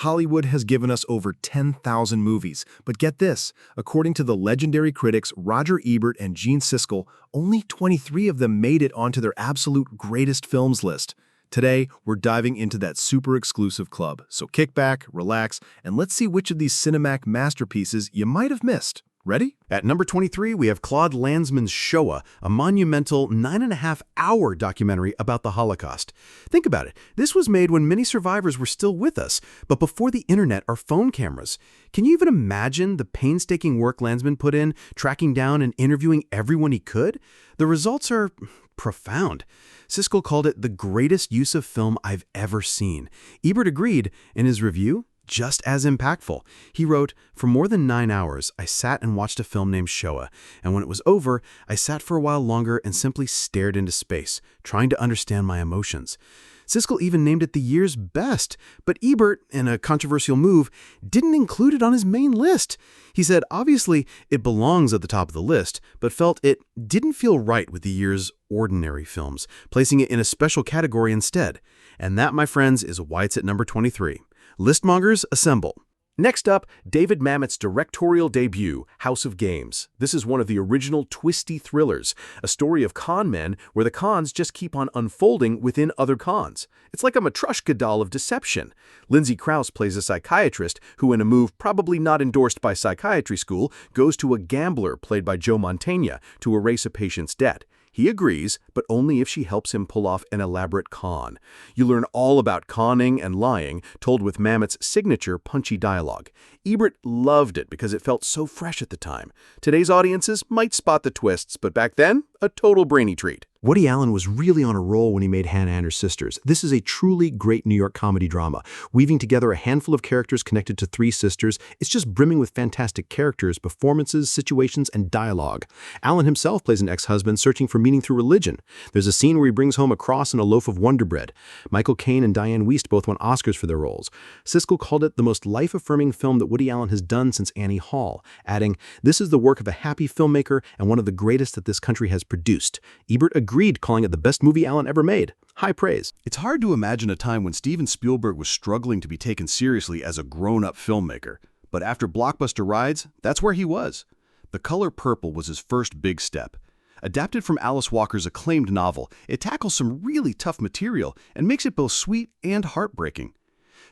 Hollywood has given us over 10,000 movies, but get this, according to the legendary critics Roger Ebert and Gene Siskel, only 23 of them made it onto their absolute greatest films list. Today, we're diving into that super exclusive club, so kick back, relax, and let's see which of these cinematic masterpieces you might have missed. Ready? At number 23, we have Claude Lanzmann's Shoah, a monumental 9.5-hour documentary about the Holocaust. Think about it. This was made when many survivors were still with us, but before the internet or phone cameras. Can you even imagine the painstaking work Lanzmann put in, tracking down and interviewing everyone he could? The results are profound. Siskel called it the greatest use of film I've ever seen. Ebert agreed in his review. Just as impactful. He wrote, "For more than 9 hours, I sat and watched a film named Shoah, and when it was over, I sat for a while longer and simply stared into space, trying to understand my emotions." Siskel even named it the year's best, but Ebert, in a controversial move, didn't include it on his main list. He said, obviously, it belongs at the top of the list, but felt it didn't feel right with the year's ordinary films, placing it in a special category instead. And that, my friends, is why it's at number 23. Listmongers, assemble. Next up, David Mamet's directorial debut, House of Games. This is one of the original twisty thrillers, a story of con men where the cons just keep on unfolding within other cons. It's like a Matryoshka doll of deception. Lindsay Krause plays a psychiatrist who, in a move probably not endorsed by psychiatry school, goes to a gambler played by Joe Mantegna to erase a patient's debt. He agrees, but only if she helps him pull off an elaborate con. You learn all about conning and lying, told with Mamet's signature punchy dialogue. Ebert loved it because it felt so fresh at the time. Today's audiences might spot the twists, but back then, a total brainy treat. Woody Allen was really on a roll when he made Hannah and Her Sisters. This is a truly great New York comedy drama, weaving together a handful of characters connected to three sisters. It's just brimming with fantastic characters, performances, situations, and dialogue. Allen himself plays an ex-husband searching for meaning through religion. There's a scene where he brings home a cross and a loaf of Wonder Bread. Michael Caine and Diane Wiest both won Oscars for their roles. Siskel called it the most life-affirming film that Woody Allen has done since Annie Hall, adding, "This is the work of a happy filmmaker and one of the greatest that this country has produced." Ebert agreed, calling it the best movie Allen ever made. High praise. It's hard to imagine a time when Steven Spielberg was struggling to be taken seriously as a grown-up filmmaker. But after blockbuster rides, that's where he was. The Color Purple was his first big step. Adapted from Alice Walker's acclaimed novel, it tackles some really tough material and makes it both sweet and heartbreaking.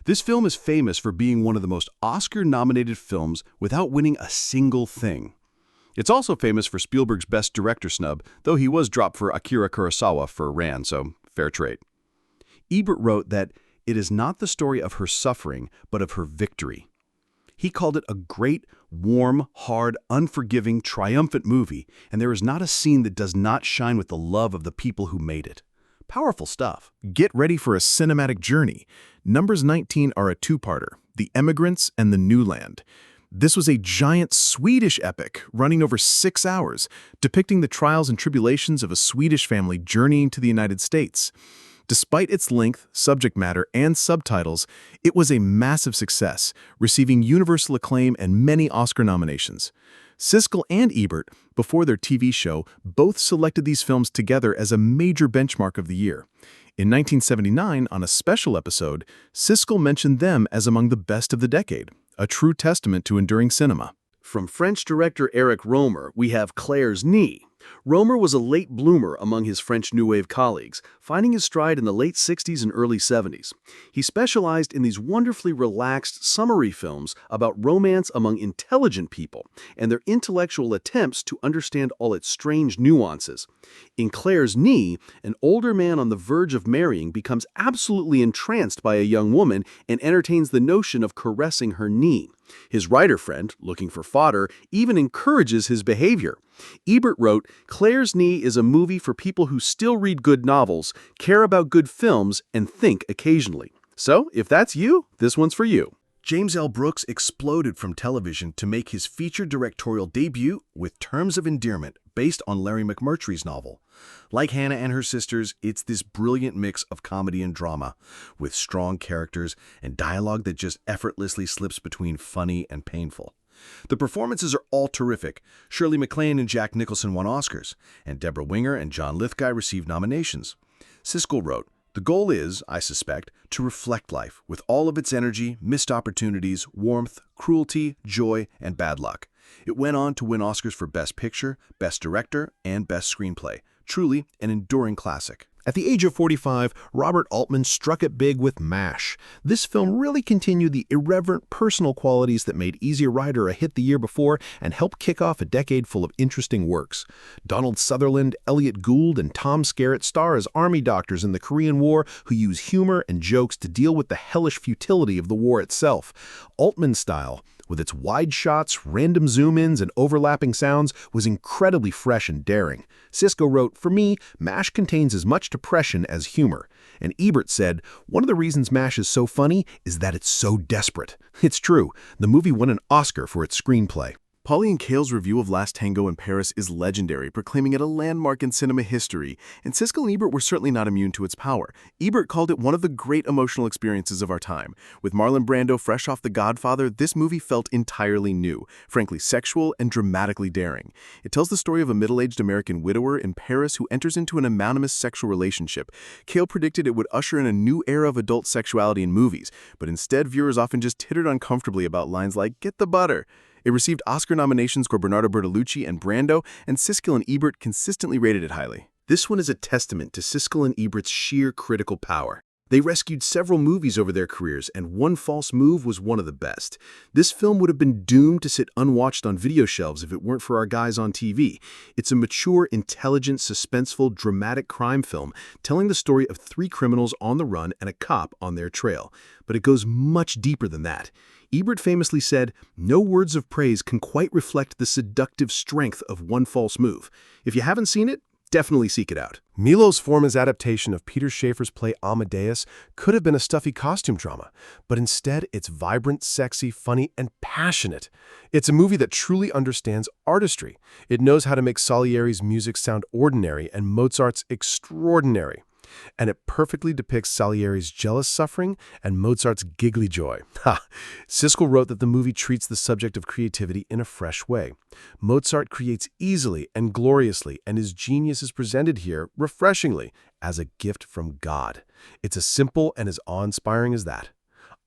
This film is famous for being one of the most Oscar-nominated films without winning a single thing. It's also famous for Spielberg's Best Director snub, though he was dropped for Akira Kurosawa for Ran, so fair trade. Ebert wrote that it is not the story of her suffering, but of her victory. He called it a great, warm, hard, unforgiving, triumphant movie, and there is not a scene that does not shine with the love of the people who made it. Powerful stuff. Get ready for a cinematic journey. Numbers 19 are a two-parter, The Emigrants and the New Land. This was a giant Swedish epic running over 6 hours, depicting the trials and tribulations of a Swedish family journeying to the United States. Despite its length, subject matter, and subtitles, it was a massive success, receiving universal acclaim and many Oscar nominations. Siskel and Ebert, before their TV show, both selected these films together as a major benchmark of the year. In 1979, on a special episode, Siskel mentioned them as among the best of the decade, a true testament to enduring cinema. From French director Eric Rohmer, we have Claire's Knee. Rohmer was a late bloomer among his French New Wave colleagues, finding his stride in the late 60s and early 70s. He specialized in these wonderfully relaxed, summary films about romance among intelligent people and their intellectual attempts to understand all its strange nuances. In Claire's Knee, an older man on the verge of marrying becomes absolutely entranced by a young woman and entertains the notion of caressing her knee. His writer friend, looking for fodder, even encourages his behavior. Ebert wrote, "Claire's Knee is a movie for people who still read good novels, care about good films, and think occasionally." So, if that's you, this one's for you. James L. Brooks exploded from television to make his feature directorial debut with Terms of Endearment, based on Larry McMurtry's novel. Like Hannah and Her Sisters, it's this brilliant mix of comedy and drama, with strong characters and dialogue that just effortlessly slips between funny and painful. The performances are all terrific. Shirley MacLaine and Jack Nicholson won Oscars, and Deborah Winger and John Lithgow received nominations. Siskel wrote, The goal is, I suspect, to reflect life with all of its energy, missed opportunities, warmth, cruelty, joy, and bad luck. It went on to win Oscars for Best Picture, Best Director, and Best Screenplay. Truly an enduring classic. At the age of 45, Robert Altman struck it big with MASH. This film really continued the irreverent personal qualities that made Easy Rider a hit the year before and helped kick off a decade full of interesting works. Donald Sutherland, Elliot Gould, and Tom Skerritt star as army doctors in the Korean War who use humor and jokes to deal with the hellish futility of the war itself. Altman's style, with its wide shots, random zoom-ins, and overlapping sounds, was incredibly fresh and daring. Siskel wrote, "For me, MASH contains as much depression as humor." And Ebert said, "One of the reasons MASH is so funny is that it's so desperate." It's true. The movie won an Oscar for its screenplay. Pauly and Kael's review of Last Tango in Paris is legendary, proclaiming it a landmark in cinema history, and Siskel and Ebert were certainly not immune to its power. Ebert called it one of the great emotional experiences of our time. With Marlon Brando fresh off The Godfather, this movie felt entirely new, frankly sexual and dramatically daring. It tells the story of a middle-aged American widower in Paris who enters into an anonymous sexual relationship. Kael predicted it would usher in a new era of adult sexuality in movies, but instead viewers often just tittered uncomfortably about lines like, "Get the butter." It received Oscar nominations for Bernardo Bertolucci and Brando, and Siskel and Ebert consistently rated it highly. This one is a testament to Siskel and Ebert's sheer critical power. They rescued several movies over their careers, and One False Move was one of the best. This film would have been doomed to sit unwatched on video shelves if it weren't for our guys on TV. It's a mature, intelligent, suspenseful, dramatic crime film telling the story of three criminals on the run and a cop on their trail. But it goes much deeper than that. Ebert famously said, "No words of praise can quite reflect the seductive strength of One False Move." If you haven't seen it, definitely seek it out. Milos Forman's adaptation of Peter Shaffer's play Amadeus could have been a stuffy costume drama, but instead it's vibrant, sexy, funny, and passionate. It's a movie that truly understands artistry. It knows how to make Salieri's music sound ordinary and Mozart's extraordinary. And it perfectly depicts Salieri's jealous suffering and Mozart's giggly joy. Ha! Siskel wrote that the movie treats the subject of creativity in a fresh way. Mozart creates easily and gloriously, and his genius is presented here refreshingly as a gift from God. It's as simple and as awe-inspiring as that.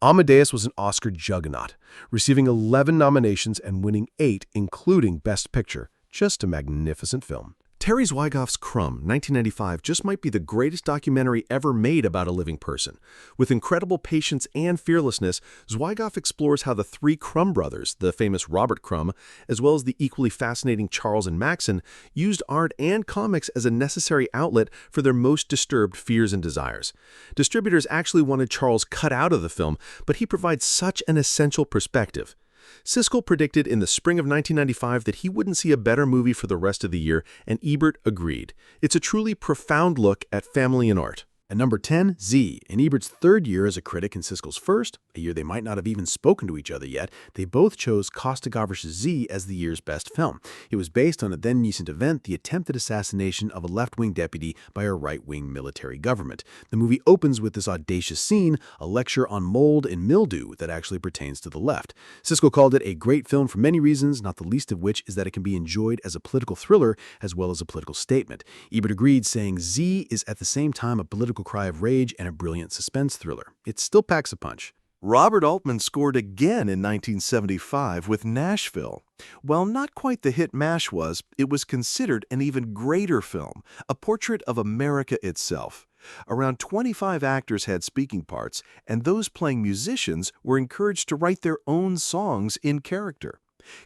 Amadeus was an Oscar juggernaut, receiving 11 nominations and winning 8, including Best Picture. Just a magnificent film. Terry Zweigoff's Crumb, 1995, just might be the greatest documentary ever made about a living person. With incredible patience and fearlessness, Zweigoff explores how the three Crumb brothers, the famous Robert Crumb, as well as the equally fascinating Charles and Maxon, used art and comics as a necessary outlet for their most disturbed fears and desires. Distributors actually wanted Charles cut out of the film, but he provides such an essential perspective. Siskel predicted in the spring of 1995 that he wouldn't see a better movie for the rest of the year, and Ebert agreed. It's a truly profound look at family and art. At number 10, Z. In Ebert's third year as a critic and Siskel's first, a year they might not have even spoken to each other yet, they both chose Costa Gavras' Z as the year's best film. It was based on a then-recent event, the attempted assassination of a left-wing deputy by a right-wing military government. The movie opens with this audacious scene, a lecture on mold and mildew that actually pertains to the left. Siskel called it a great film for many reasons, not the least of which is that it can be enjoyed as a political thriller as well as a political statement. Ebert agreed, saying Z is at the same time a political cry of rage and a brilliant suspense thriller. It still packs a punch. Robert Altman scored again in 1975 with Nashville. While not quite the hit MASH was, it was considered an even greater film, a portrait of America itself. Around 25 actors had speaking parts, and those playing musicians were encouraged to write their own songs in character.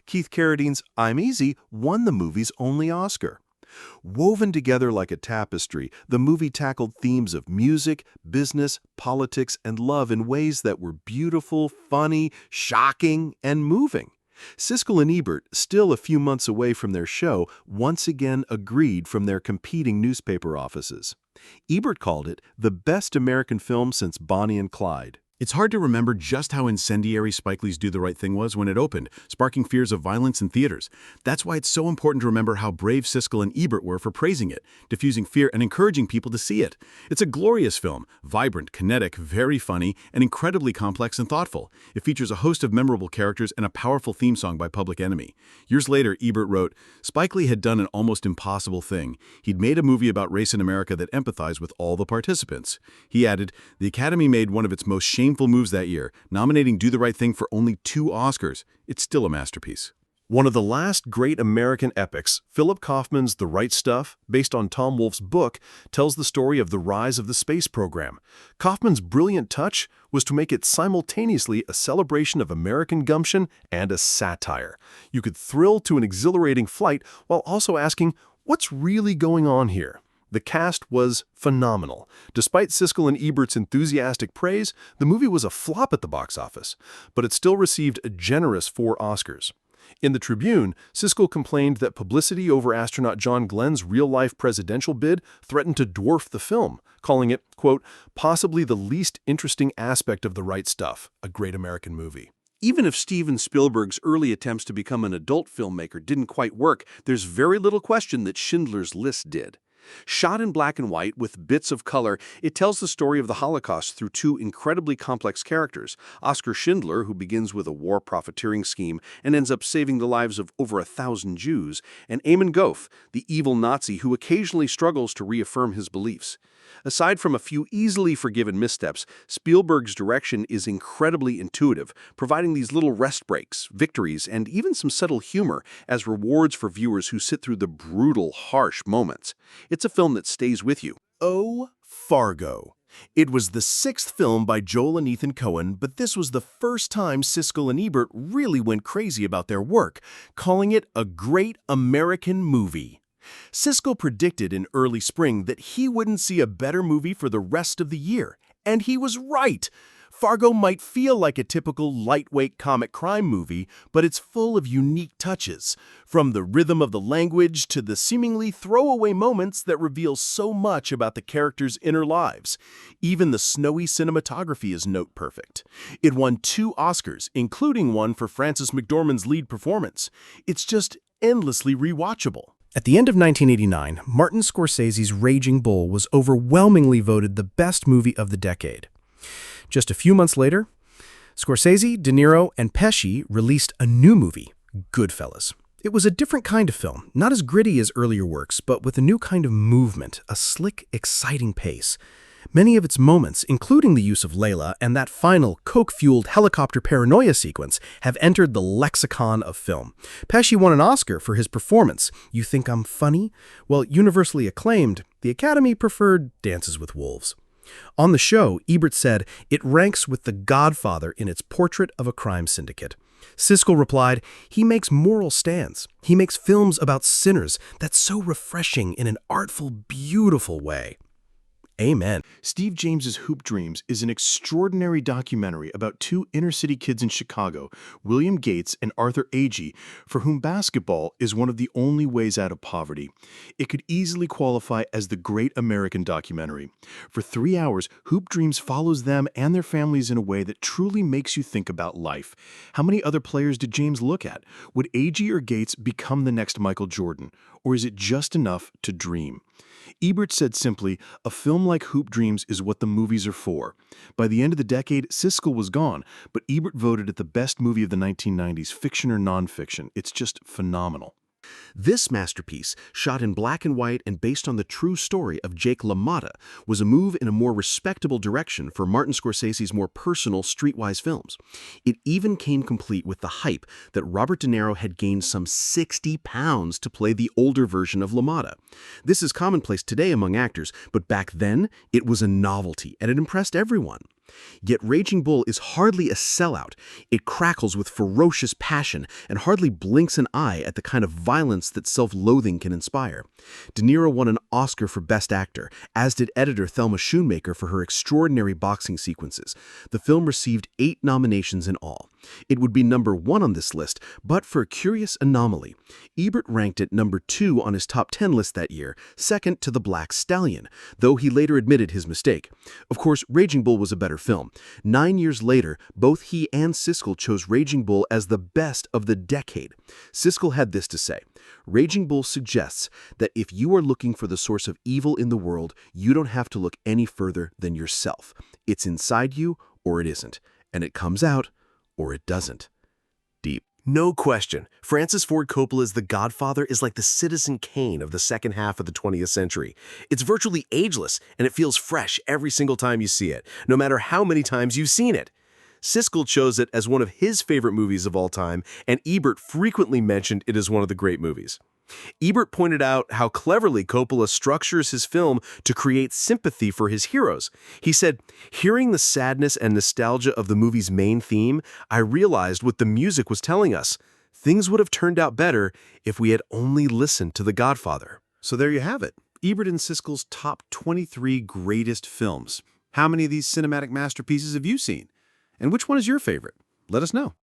Keith Carradine's I'm Easy won the movie's only Oscar. Woven together like a tapestry, the movie tackled themes of music, business, politics, and love in ways that were beautiful, funny, shocking, and moving. Siskel and Ebert, still a few months away from their show, once again agreed from their competing newspaper offices. Ebert called it the best American film since Bonnie and Clyde. It's hard to remember just how incendiary Spike Lee's Do the Right Thing was when it opened, sparking fears of violence in theaters. That's why it's so important to remember how brave Siskel and Ebert were for praising it, diffusing fear and encouraging people to see it. It's a glorious film, vibrant, kinetic, very funny, and incredibly complex and thoughtful. It features a host of memorable characters and a powerful theme song by Public Enemy. Years later, Ebert wrote, Spike Lee had done an almost impossible thing. He'd made a movie about race in America that empathized with all the participants. He added, the Academy made one of its most shameful moves that year, nominating Do the Right Thing for only 2 Oscars. It's still a masterpiece. One of the last great American epics, Philip Kaufman's The Right Stuff, based on Tom Wolfe's book, tells the story of the rise of the space program. Kaufman's brilliant touch was to make it simultaneously a celebration of American gumption and a satire. You could thrill to an exhilarating flight while also asking, what's really going on here? The cast was phenomenal. Despite Siskel and Ebert's enthusiastic praise, the movie was a flop at the box office, but it still received a generous 4 Oscars. In the Tribune, Siskel complained that publicity over astronaut John Glenn's real-life presidential bid threatened to dwarf the film, calling it, quote, possibly the least interesting aspect of The Right Stuff, a great American movie. Even if Steven Spielberg's early attempts to become an adult filmmaker didn't quite work, there's very little question that Schindler's List did. Shot in black and white with bits of color, it tells the story of the Holocaust through 2 incredibly complex characters, Oskar Schindler, who begins with a war profiteering scheme and ends up saving the lives of over 1,000 Jews, and Eamon Gough, the evil Nazi who occasionally struggles to reaffirm his beliefs. Aside from a few easily forgiven missteps, Spielberg's direction is incredibly intuitive, providing these little rest breaks, victories, and even some subtle humor as rewards for viewers who sit through the brutal, harsh moments. It's a film that stays with you. Oh, Fargo. It was the 6th film by Joel and Ethan Coen, but this was the first time Siskel and Ebert really went crazy about their work, calling it a great American movie. Siskel predicted in early spring that he wouldn't see a better movie for the rest of the year, and he was right. Fargo might feel like a typical lightweight comic crime movie, but it's full of unique touches, from the rhythm of the language to the seemingly throwaway moments that reveal so much about the characters' inner lives. Even the snowy cinematography is note-perfect. It won 2 Oscars, including one for Frances McDormand's lead performance. It's just endlessly rewatchable. At the end of 1989, Martin Scorsese's Raging Bull was overwhelmingly voted the best movie of the decade. Just a few months later, Scorsese, De Niro, and Pesci released a new movie, Goodfellas. It was a different kind of film, not as gritty as earlier works, but with a new kind of movement, a slick, exciting pace. Many of its moments, including the use of Layla and that final coke-fueled helicopter paranoia sequence, have entered the lexicon of film. Pesci won an Oscar for his performance. You think I'm funny? Well, universally acclaimed, the Academy preferred Dances with Wolves. On the show, Ebert said, it ranks with The Godfather in its portrait of a crime syndicate. Siskel replied, he makes moral stands. He makes films about sinners that's so refreshing in an artful, beautiful way. Amen. Steve James's Hoop Dreams is an extraordinary documentary about 2 inner-city kids in Chicago, William Gates and Arthur Agee, for whom basketball is one of the only ways out of poverty. It could easily qualify as the great American documentary. For 3 hours, Hoop Dreams follows them and their families in a way that truly makes you think about life. How many other players did James look at? Would Agee or Gates become the next Michael Jordan? Or is it just enough to dream? Ebert said simply, a film like Hoop Dreams is what the movies are for. By the end of the decade, Siskel was gone, but Ebert voted it the best movie of the 1990s, fiction or nonfiction. It's just phenomenal. This masterpiece, shot in black and white and based on the true story of Jake LaMotta, was a move in a more respectable direction for Martin Scorsese's more personal, streetwise films. It even came complete with the hype that Robert De Niro had gained some 60 pounds to play the older version of LaMotta. This is commonplace today among actors, but back then, it was a novelty, and it impressed everyone. Yet Raging Bull is hardly a sellout. It crackles with ferocious passion and hardly blinks an eye at the kind of violence that self-loathing can inspire. De Niro won an Oscar for Best Actor, as did editor Thelma Schoonmaker for her extraordinary boxing sequences. The film received 8 nominations in all. It would be number 1 on this list, but for a curious anomaly. Ebert ranked it number 2 on his top 10 list that year, second to The Black Stallion, though he later admitted his mistake. Of course, Raging Bull was a better film. 9 years later, both he and Siskel chose Raging Bull as the best of the decade. Siskel had this to say: Raging Bull suggests that if you are looking for the source of evil in the world, you don't have to look any further than yourself. It's inside you, or it isn't, and it comes out, or it doesn't. Deep. No question, Francis Ford Coppola's The Godfather is like the Citizen Kane of the second half of the 20th century. It's virtually ageless, and it feels fresh every single time you see it, no matter how many times you've seen it. Siskel chose it as one of his favorite movies of all time, and Ebert frequently mentioned it as one of the great movies. Ebert pointed out how cleverly Coppola structures his film to create sympathy for his heroes. He said, "Hearing the sadness and nostalgia of the movie's main theme, I realized what the music was telling us. Things would have turned out better if we had only listened to The Godfather." So there you have it, Ebert and Siskel's top 23 greatest films. How many of these cinematic masterpieces have you seen? And which one is your favorite? Let us know.